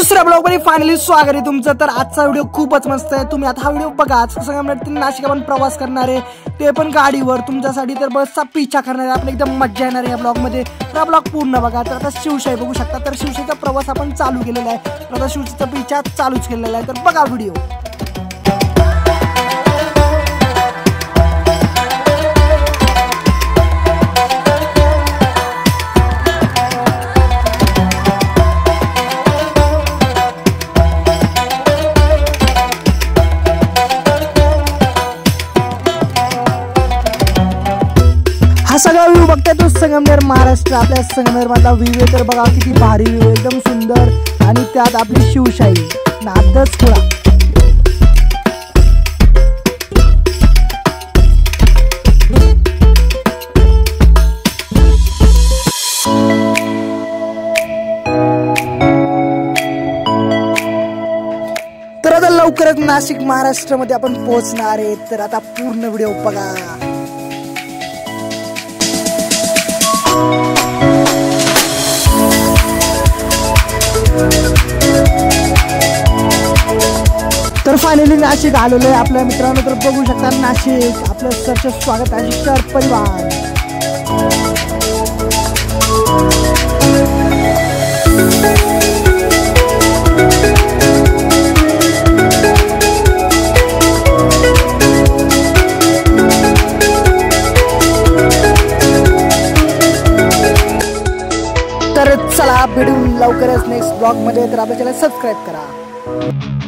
दुसऱ्या ब्लॉग मध्ये फायनली स्वागत आहे तुमचं। तर आजचा व्हिडिओ खूपच मस्त आहे, तुम्ही आता हा व्हिडिओ बघा। संगमनेर नाशिक आपण प्रवास करणार आहे, ते पण गाडीवर तुमच्यासाठी। तर बसचा पिछा करणार आहे आपण, एकदम मजा येणार आहे या ब्लॉग मध्ये। तर हा ब्लॉग पूर्ण बघा। तर आता शिवशाही बघू शकता, तर शिवशाहीचा प्रवास आपण चालू केलेला आहे। तर आता शिवशाहीचा पिछा चालूच केलेला आहे, तर बघा व्हिडिओ। हा सगळा व्ह्यू बघताय तो संगमनेर महाराष्ट्र, आपल्या संगमनेर मधला व्ह्यू आहे। तर बघा किती भारी व्ह्यू, एकदम सुंदर। आणि त्यात आपली शिवशाही नादच खुळा। तर आता लवकरच नाशिक महाराष्ट्र मध्ये आपण पोहोचणार आहे। तर आता पूर्ण व्हिडिओ बघा। तर फायनली नाशिक आलेलो आहे आपल्या मित्रांनो। तर बघू शकता नाशिक, आपलं सरचं स्वागत आहे शहर परिवार। तर चला भेटू लवकरच नेक्स्ट ब्लॉग मध्ये। तर आपल्या चॅनल सबस्क्राईब करा।